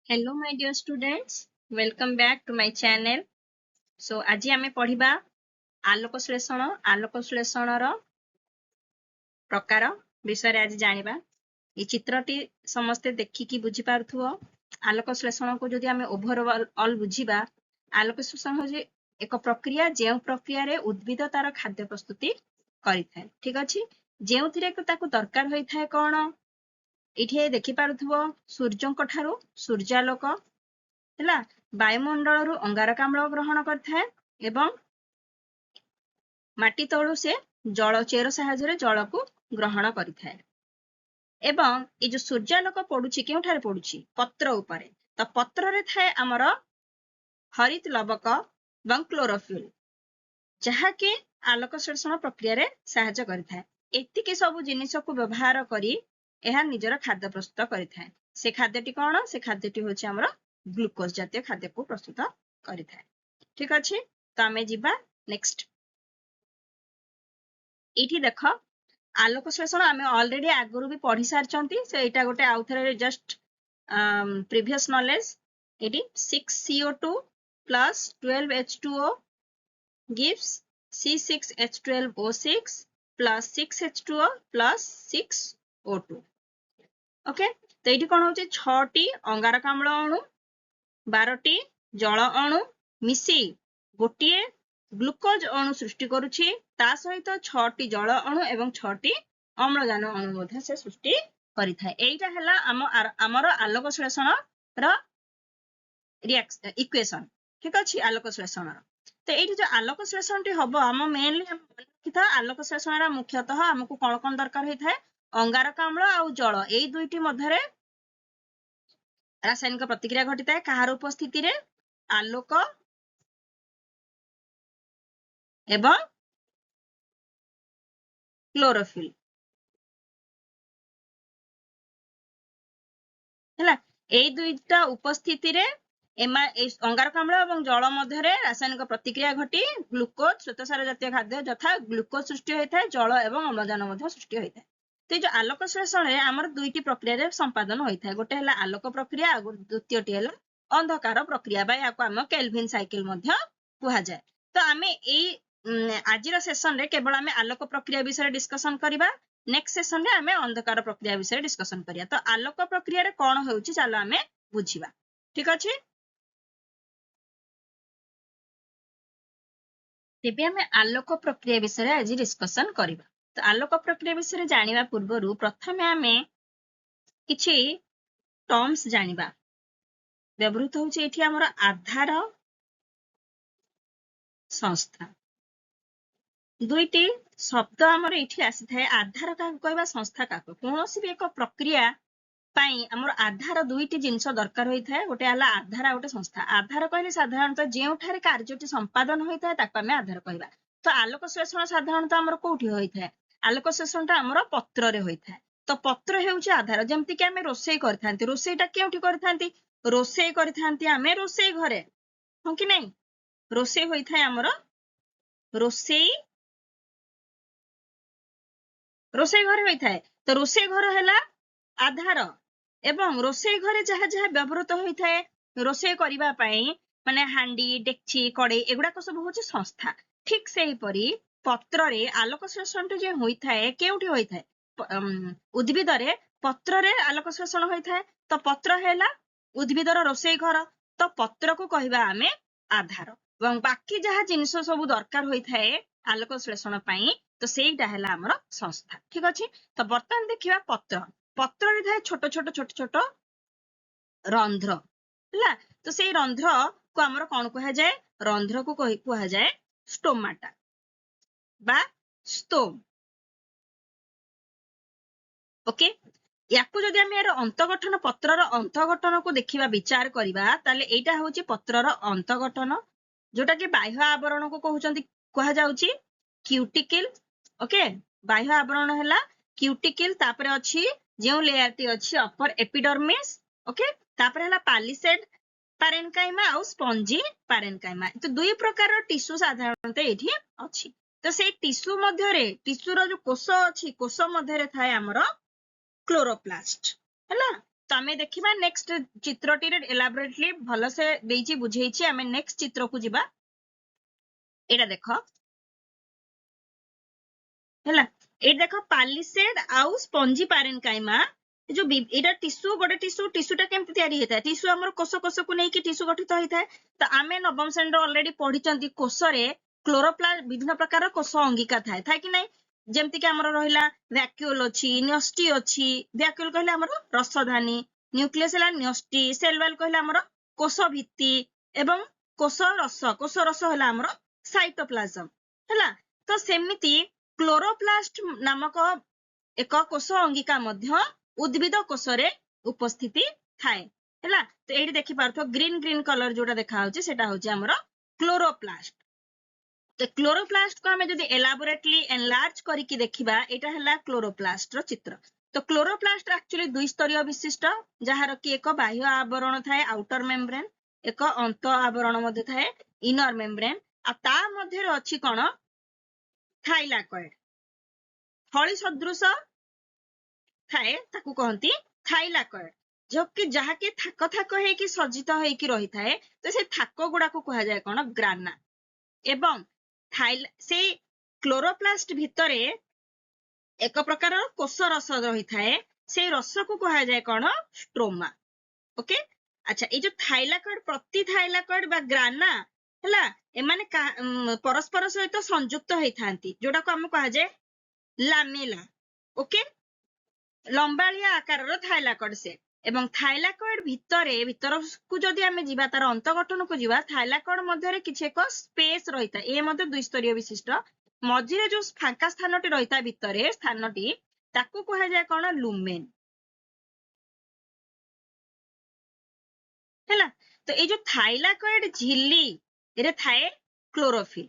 Hello my dear students, welcome back to my channel. So आज आमे पढ़िबा आलोक श्लेषण रो प्रकार विषय आज जानिबा। ई चित्रटी समस्ते देखिकी बुझी पारथुओ। आलोक श्लेषण को जदि आमे ओवरऑल बुझिबा, आलोक श्लेषण हो जे एक प्रक्रिया जे प्रक्रिया रे उद्भिद तार खाद्य प्रस्तुति करिथाय। ठीक अछि, जेउथिरे ताकू दरकार होई थाय कोन इठे देखि पारुथुओ सूर्यंक ठारू सूर्यालोक ହେଲା ବାୟୁମଣ୍ଡଳରୁ ଅଙ୍ଗାରକାମ୍ଳ ଗ୍ରହଣ କରିଥାଏ ଏବଂ ମାଟି ତଳୁ ସେ ଜଳ ଚେର ସାହାଯ୍ୟରେ ଜଳକୁ ଗ୍ରହଣ କରିଥାଏ ଏବଂ ଏ ଯୋଉ ସୂର୍ଯ୍ୟାଲୋକ ପଡୁଛି କେଉଁଠାରେ ପଡୁଛି ପତ୍ର ଉପରେ ତ ପତ୍ରରେ ଥାଏ ଆମର ହରିତ ଲବକ ଏବଂ କ୍ଲୋରୋଫିଲ୍ ଯାହାକି ଆଲୋକ ଶ୍ଳେଷଣ ପ୍ରକ୍ରିୟାରେ ସାହାଯ୍ୟ କରିଥାଏ। ଏତିକି ସବୁ ଜିନିଷକୁ ବ୍ୟବହାର କରି ଏହା ନିଜର ଖାଦ୍ୟ ପ୍ରସ୍ତୁତ କରିଥାଏ। ସେ ଖାଦ୍ୟଟି କଣ? ସେ ଖାଦ୍ୟଟି ହେଉଛି ଆମର ଗ୍ଲୁକୋଜ ଜାତୀୟ ଖାଦ୍ୟକୁ ପ୍ରସ୍ତୁତ କରିଥାଏ। ଠିକ ଅଛି, ତ ଆମେ ଯିବା ନେକ୍ସଟ। ଏଇଠି ଦେଖ ଆଲୋକ ଶ୍ଳେଷଣ ଆମେ ଅଲରେଡି ଆଗରୁ ବି ପଢି ସାରିଛନ୍ତି। ସେ ଏଇଟା ଗୋଟେ ଆଉଥରେ ଜଷ୍ଟ ପ୍ରିଭିୟସ୍ ନଲେଜ। ଏଠି 6CO2 plus 12H2O gives C6H12O6 plus 6H2O plus 6O2. Okay, तो एठी कोन होचे 6टी अंगारकाम्ल अणु 12टी जल अणु मिसी गोटिए ग्लुकोज अणु सृष्टि करूछि। ता सहित 6टी जल अणु एवं 6टी अम्लजान अणु मध्ये से सृष्टि करिथाय। एइटा हला हमर आलोक श्लेषण रो इक्वेशन। ठीक अछि, आलोक श्लेषण तो एइठी जो आलोक श्लेषण टी हबो हम मेनली किथा आलोक श्लेषण रा मुख्यतः हमकु कोन कोन दरकार होइथाय अंगारकाम्ल आ जल एई दुईटी मध्यरे रासायनिक प्रतिक्रिया घटिताय कहार उपस्थिति रे आलोक एवं क्लोरोफिल हैला एई दुईटा उपस्थिति रे अंगारकाम्ल एवं जल मध्यरे रासायनिक प्रतिक्रिया घटी ग्लुकोज श्वेतसार जातीय खाद्य यथा ग्लुकोज सृष्टि होइथाय जल एवं अम्लजान मध्य सृष्टि होइथाय। तो जो आलोक श्लेषण रे हमर दुईटी प्रक्रिया रे संपादन होइथाय। गोटे हला आलोक प्रक्रिया और द्वितीयटी हला अंधकार प्रक्रिया बा याको हम केल्विन साइकिल मध्य कुहा जाय। तो आमे एई आजिर सेशन रे केवल आमे आलोक प्रक्रिया विषय डिस्कशन करिबा। नेक्स्ट सेशन रे आमे अंधकार प्रक्रिया विषय डिस्कशन करिया। तो आलोक प्रक्रिया रे कोन होउची चलो आमे बुझिबा। ठीक अछि, तेबे आमे आलोक प्रक्रिया विषय आज डिस्कशन करिबा। तो आलोक प्रक्रिया विषय जानिबा पूर्वरु प्रथमे आमे किछि टर्म्स जानिबा। व्यवहृत होउची एठी हमर आधार संस्था। दुईटी शब्द हमर एठी आसी थाए आधार का कहबा संस्था का कोनोसी भी एक प्रक्रिया पाई हमर आधार दुईटी जिंस दरकार होई थाए। गोटे हला आधार आ गोटे संस्था। आधार कहले साधारणतः जेउठारे कार्यटी संपादन होई थाए ताको आमे आधार कहबा। तो आलोक श्लेषण साधारणतः हमर कोठी होई थाए आलोक श्लेषणटा हमर पत्र रे होई थाए। तो पत्र हेउची आधार। जेमति कि आमे रोसेई करथांती, रोसेईटा केउठी करथांती रोसेई करथांती आमे रोसेई घरे हो कि नहीं। रोसेई होई थाए हमर रोसेई घरे होई थाए। तो रोसेई घर हैला आधार एवं रोसेई घरे जहा जहा व्यवहृत होई थाए रोसेई करिबा पई माने हांडी डेक्ची कड़े एगुडा सब होची संस्था। ठीक सेही परी पत्र रे आलोक श्लेषण जे होई थाए केउठी होई थाए उद्भिद रे पत्र रे आलोक श्लेषण होई थाए। तो पत्र हैला उद्भिदर रोसेई घर। तो पत्र को कहबा आमे आधार एवं बाकी जहा जिनिस सब दरकार होई थाए आलोक श्लेषण पई तो सेईटा हैला हमर संस्था। ठीक अछि, तो बर्तमान देखिबा पत्र। पत्र रे थाए छोट छोट छोट छोट रंध्र हैला। तो सेई रंध्र को हमर कोन कहा जाय रंध्र को कहा जाय स्टोमाटा बा स्टोम। ओके, याकू जदि आमे यार अंतगठन पत्रर अंतगठन को देखिबा विचार करिबा ताले एटा होची पत्रर अंतगठन जोटा कि बाह्य आवरण को कहउचंती कहा जाउची क्यूटिकल। ओके, बाह्य आवरण हैला क्यूटिकल। तापरे अछि जेउ लेयर टी अछि अपर एपिडर्मिस। ओके, तापरे हैला पालिसेड पैरेन्काइमा और स्पंजी पैरेन्काइमा। तो दुई प्रकार टिश्यू साधारणतः एठी अछि। तो से टिश्यू मध्य रे टिश्यू रो जो कोष अछि कोष मध्य रे थाए हमर क्लोरोप्लास्ट हैला। तो आमे देखिबा नेक्स्ट चित्रटी रे एलाबोरेटली भलो से देइची बुझेइची आमे नेक्स्ट चित्र को जिबा एटा देखो हैला ए देखो पालिसेड आउ स्पंजी पैरेन्काइमा जो एटा टिश्यू गोटे टिश्यूटा केमति तयारी हेता टिश्यू हमर कोष को नै कि टिश्यू गठित होइता तो आमे नवम श्रेणी ऑलरेडी पढिचंती कोष रे क्लोरोप्लास्ट विभिन्न प्रकार कोष अंगिका थाए कि नै जेमति कि हमर रहिला वैक्यूल अछि न्यष्टि अछि वैक्यूल कहले हमर रसधानी न्यूक्लियस हला न्यष्टि सेल वॉल कहले हमर कोष भित्ति एवं कोष रस हला हमर साइटोप्लाज्म हला तो सेमिति क्लोरोप्लास्ट नामक एक कोष अंगिका मध्य उद्भिद कोष रे उपस्थिति थाए हैला तो एठी देखि पारथो ग्रीन कलर जोटा देखा होची सेटा होची हमर क्लोरोप्लास्ट तो क्लोरोप्लास्ट को हमें जदी एलाबोरेटली एनलार्ज करी कि देखिबा एटा हला क्लोरोप्लास्ट रो चित्र तो क्लोरोप्लास्ट एक्चुअली दुई स्तरीय विशिष्ट जहार कि एक बाह्य आवरण थाए आउटर मेम्ब्रेन एक अंत आवरण मध्ये थाए इनर मेम्ब्रेन आ ता मध्ये अछि कोन थाइलाकॉइड हळी सदृश थाए ताकू कहंती थाइलाकॉइड जो कि जहा कि थाक थाक हे कि सज्जित हे कि रही थाए तो से थाक गुडा को कहा जाय कोन ग्राना एवं से क्लोरोप्लास्ट भितरे एक प्रकार कोष रस रही थाए से रस को कहा जाय कोन स्ट्रोमा ओके अच्छा ए जो थाइलाकॉइड प्रति थाइलाकॉइड बा ग्राना हला ए माने परस्पर सहित संयुक्त होई थांती जोडा को हम कहा जाय लामेला ओके लंबालिया आकार रो थाइलाकॉइड से एवं थाइलाकॉइड भीतर को जदी हमें जीवा तार अंत गठन को जीवा थाइलाकॉइड मध्य रे किछ एक स्पेस रहिता ए मध्य दुई स्तरीय विशिष्ट मझिरे जो फांका स्थानटी रहिता भितरे स्थानटी ताकू कहा जाय कोन लुमेन हैला तो ए जो थाइलाकॉइड झिल्ली रे थाए क्लोरोफिल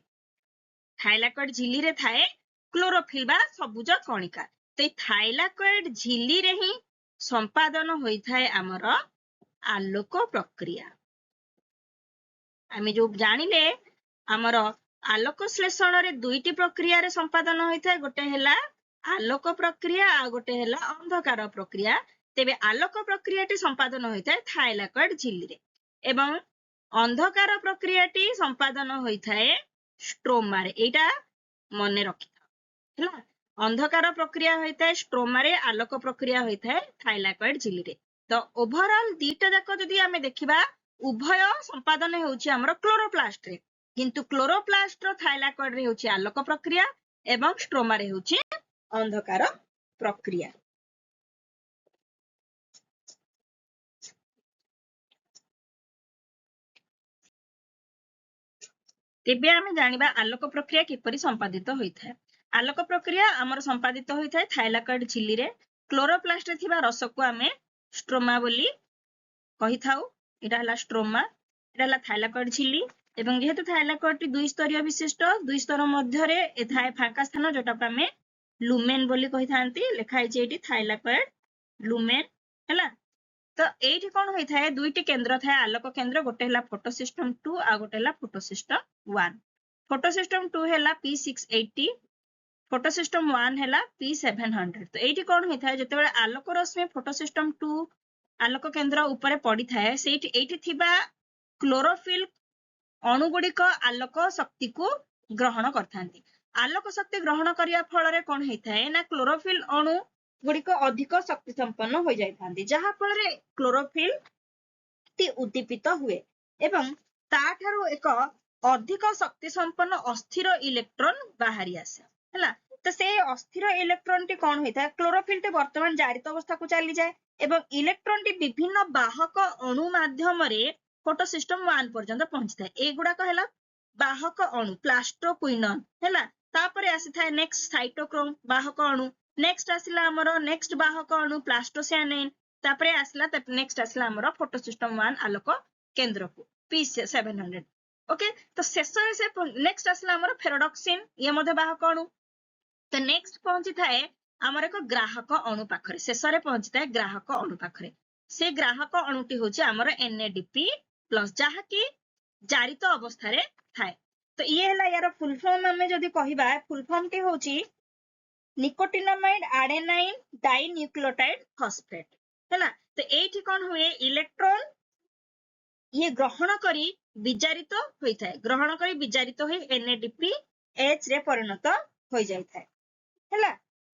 थाइलाकॉइड झिल्ली रे थाए क्लोरोफिल बा सबुज कणिका तो थाइलाकॉइड झिल्ली रे ही संपादन होई थाए हमर आलोक प्रक्रिया आमे जो जानिले हमर आलोक श्लेषण रे दुईटी प्रक्रिया रे संपादन होई थाए गोटे हैला आलोक प्रक्रिया आ गोटे हैला अंधकार प्रक्रिया तेबे आलोक प्रक्रियाटी संपादन होई थाए थाइलाकॉइड झिल्ली रे एवं अंधकार प्रक्रियाटी संपादन होई थाए स्ट्रोमा रे एटा मने रखि हैला अंधकार प्रक्रिया होता है स्ट्रोमा रे आलोक प्रक्रिया होता है थाइलाकॉइड झिल्ली रे तो ओवरऑल दीटा जाक जदी हमें देखिबा उभय संपादन होउची हमर क्लोरोप्लास्ट रे किंतु क्लोरोप्लास्ट रो थाइलाकॉइड रे होउची आलोक प्रक्रिया एवं स्ट्रोमा रे होउची अंधकार प्रक्रिया तेबे हमें जानिबा आलोक प्रक्रिया किपरि संपादित होइथाय आलोक प्रक्रिया हमर संपादित होइथाय थाइलाकॉइड झिल्ली रे क्लोरोप्लास्ट रे थिबा रस को हमें स्ट्रोमा बोली कहि थाउ एटा हला स्ट्रोमा एटा हला थाइलाकॉइड झिल्ली एवं जेहेतु थाइलाकॉइड टी दुई स्तरीय विशिष्ट दुई स्तर मध्य रे एथाय फांका स्थान जोटा को हमें लुमेन बोली कहि थांती लिखा है जे एटी थाइलाकॉइड लुमेन हला तो एठी कोन होई थाए दुईटी केंद्र थाए आलोक केंद्र गोटे हला फोटोसिस्टम 2 आ गोटे हला फोटोसिस्टम 1 फोटोसिस्टम 2 हला P680 फोटोसिस्टम 1 हला P700 तो एठी कोन होई थाए जते बेले आलोक रश्मि फोटोसिस्टम 2 आलोक केंद्र ऊपर पड़ी थाए सेठी एठी थिबा क्लोरोफिल अणु गुडी को आलोक शक्ति को ग्रहण करथांती आलोक शक्ति ग्रहण करिया फल रे कोन होई थाए ना क्लोरोफिल अणु गुडी को अधिक शक्ति संपन्न हो जाय थांती जहा फल रे क्लोरोफिल टी उद्दीपित हुए एवं ता ठारो एक अधिक शक्ति संपन्न अस्थिर इलेक्ट्रॉन बाहरी आसे हला तो से अस्थिर इलेक्ट्रॉन टी कोन होइता क्लोरोफिल टी वर्तमान जारित अवस्था को चली जाए एवं इलेक्ट्रॉन टी विभिन्न वाहक अणु माध्यम रे फोटोसिस्टम 1 पर्यंत पहुंचता है एगुडा को हला वाहक अणु प्लास्टोक्विनोन हला तापरे आसी थाए नेक्स्ट साइटोक्रोम वाहक अणु नेक्स्ट आसिला हमर नेक्स्ट वाहक अणु प्लास्टोसियानिन तापरे आसिला नेक्स्ट आसिला हमर फोटोसिस्टम 1 आलोक केंद्र को P700 ओके तो शेष रे से नेक्स्ट आसिला हमर फेरोडक्सिन ये मध्ये वाहक अणु तो नेक्स्ट पहुंची थाए हमर एक ग्राहक अणु पाखरे शेष रे पहुंची थाए ग्राहक अणु पाखरे से ग्राहक अणुटी होची हमर NADP+ जहा कि जारित अवस्था रे थाए तो ये हला यार फुल फॉर्म हमें जदी कहिबा फुल फॉर्म टी होची निकोटिनामाइड एडेनाइन डाइन्यूक्लियोटाइड फॉस्फेट हैला तो एठी कोन हुए इलेक्ट्रॉन ये ग्रहण करी विजारित होई थाए ग्रहण करी विजारित होई NADPH रे परिणत होई जाई थाए हैला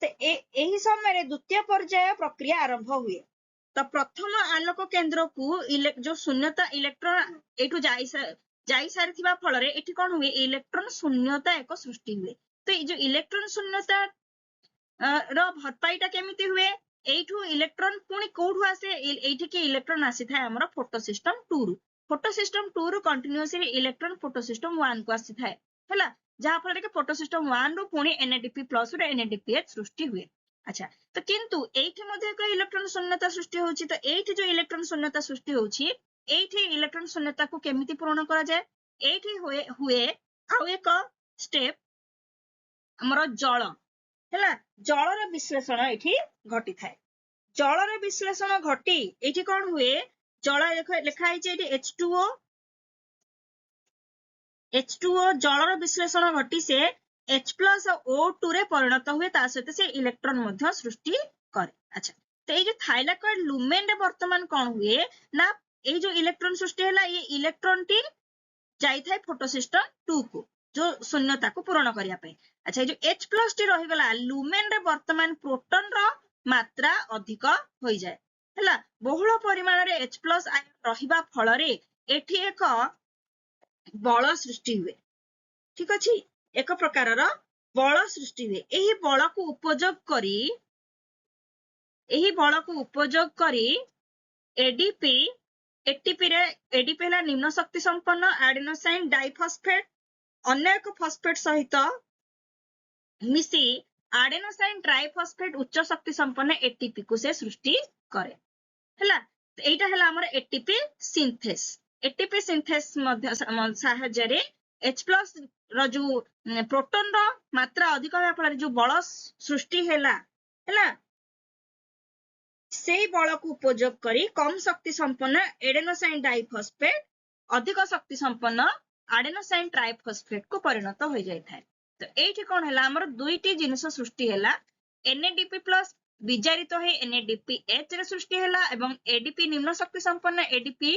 तो एही समय द्वितीय पर्याय प्रक्रिया आरंभ हुए तो प्रथम आलोक केंद्र को जो शून्यता इलेक्ट्रॉन एठू जाई सारिथिबा फल रे एठी कोन हुए इलेक्ट्रॉन शून्यता एक सृष्टि हुए तो ये जो इलेक्ट्रॉन शून्यता रो भरपाईटा केमिति हुए एठू इलेक्ट्रॉन पुणी कोठू आसे एठी के इलेक्ट्रॉन आसी थाए हमर फोटो सिस्टम 2 रु कंटीन्यूअसली इलेक्ट्रॉन फोटो सिस्टम 1 को आसी थाए हैला जहा फल के फोटो सिस्टम 1 रु पुणी NADP+ रे NADPH सृष्टि हुए अच्छा तो किंतु एठी मध्ये एक इलेक्ट्रॉन शून्यता सृष्टि होउची तो एठी जो इलेक्ट्रॉन शून्यता सृष्टि होउची एठी इलेक्ट्रॉन शून्यता को केमिति पूर्ण करा जाय एठी हुए आउ एक स्टेप हमर जल हैला जलर विश्लेषण एठी घटी थाए जलर विश्लेषण घटी एठी कोन हुए जल लिखा है H2O जलर विश्लेषण घटी से H+ O2 रे परिणत हुए ता सहित से इलेक्ट्रॉन मध्य सृष्टि करे अच्छा तो ये जो थाइलाकॉइड लुमेन रे वर्तमान कोन हुए ना ये जो इलेक्ट्रॉन सृष्टि हैला ये इलेक्ट्रॉन टी जाई थाए फोटो सिस्टम 2 को जो शून्यता को पूर्ण करिया पे अच्छा ये जो H+ टी रही गला लुमेन रे वर्तमान प्रोटॉन रो मात्रा अधिक होई जाय हैला बहुल परिमाण रे H+ आयन रहिबा फल रे एठी एक बल सृष्टि हुए ठीक अछि एक प्रकार रो बल सृष्टि हुए एही बल को उपयोग करी ADP ला निम्न शक्ति संपन्न एडेनोसाइन डाइफॉस्फेट अन्य एक फॉस्फेट सहित मिसी एडेनोसाइन ट्राइफॉस्फेट उच्च शक्ति संपन्न ATP को से सृष्टि करे हैला एटा हैला हमर ATP सिंथेस मध्य साहाय्य रे H+ रो जो प्रोटॉन रो मात्रा अधिक होया फल जो बल सृष्टि हैला सेही बल को उपयोग करी कम शक्ति संपन्न एडेनोसाइन डाइफॉस्फेट अधिक शक्ति संपन्न एडेनोसाइन ट्राइफॉस्फेट को परिणत हो जाय थाए तो एठी कोन हैला हमर दुईटी जिनिस सृष्टि हैला NADP+ विजारित है NADPH रे सृष्टि हैला एवं ADP निम्न शक्ति संपन्न ADP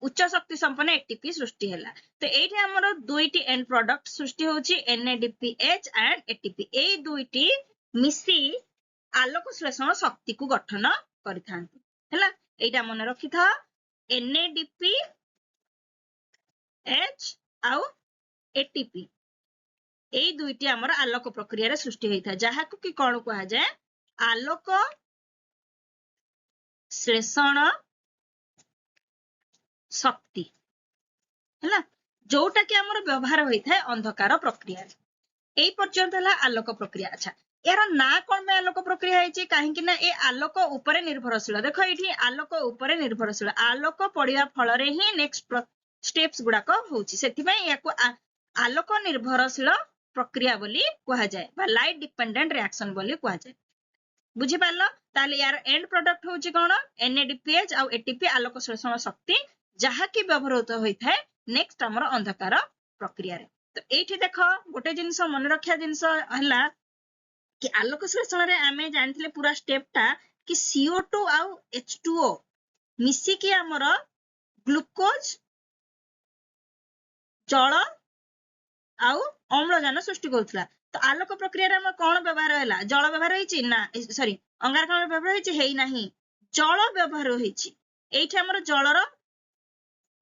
उच्च शक्ति संपन्न ATP सृष्टि हैला तो एठी हमर दुईटी एंड प्रोडक्ट सृष्टि होची NADPH एंड ATP ए दुईटी मिसी आलोक श्लेषण शक्ति को गठन करिथांती हैला एटा मन रखि था NADPH आउ ATP ए दुईटी हमर आलोक प्रक्रिया रे सृष्टि होइथा जहा को कि कोन कहा जाय आलोक श्लेषण शक्ति हैला जोटा कि हमर व्यवहार होइथा अंधकार प्रक्रिया एई पर्यंत हला आलोक प्रक्रिया अच्छा यार ना कोन में आलोक प्रक्रिया है कहीं कि ना ए आलोक ऊपर निर्भरशील देखो ये आलोक ऊपर निर्भरशील आलोक पड़िया फल रे ही नेक्स्ट स्टेप्स गुडाक होउची सेथिबई याको आलोक निर्भरशील प्रक्रिया बोली कहा जाए बा लाइट डिपेंडेंट रिएक्शन बोली कहा जाए बुझी पारलो ताले यार एंड प्रोडक्ट होउची कोन NADPH आ ATP आलोक श्लेषण शक्ति जहा कि व्यवहृत होई थाए नेक्स्ट हमर अंधकार प्रक्रिया रे तो एठी देखो गोटे जिंस मन रखिया जिंस हला कि आलोक श्लेषण रे आमे जानथिले पूरा स्टेप टा कि CO2 आ H2O मिसी कि हमर ग्लूकोज जल आउ अम्लजान सृष्टि करथला तो आलोक प्रक्रिया रे हम कोन व्यवहार हैला जल व्यवहार होईची ना सॉरी अंगारकाम्ल व्यवहार होईची हेई नाही जल व्यवहार होईची एठी हमर जलर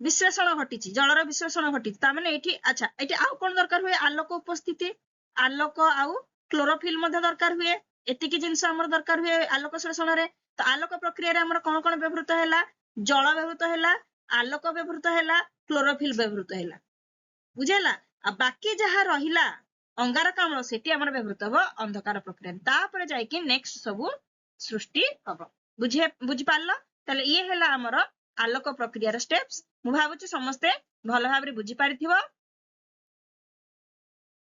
विश्लेषण घटिची जलर विश्लेषण घटिची ता माने एठी अच्छा एठी आउ कोन दरकार हुए आलोक उपस्थिति आलोक आउ क्लोरोफिल मध्ये दरकार हुए एतिकी जिंस हमर दरकार हुए आलोक श्लेषण रे तो आलोक प्रक्रिया रे हमर कोन कोन व्यवहृत हैला जल व्यवहृत हैला आलोक व्यवहृत हैला क्लोरोफिल व्यवहृत हैला बुझेला आ बाकी जहा रहिला अंगारकाम्ल सेठी हमर व्यवहृत हो अंधकार प्रक्रिया तापर जाय कि नेक्स्ट सब सृष्टि हबो बुझी पारलो तले ये हैला हमर आलोक प्रक्रिया रे स्टेप्स मु भाबुची समस्ते भलो भाबरे बुझी पारिथिबो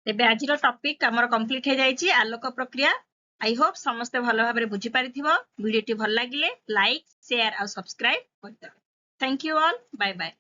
एबे आजिरो टॉपिक हमर कंप्लीट हे जायछि आलोक प्रक्रिया आई होप समस्ते भलो भाबरे बुझी पारिथिबो वीडियो टी भल लागिले लाइक शेयर आ सब्सक्राइब करते thank you all bye bye.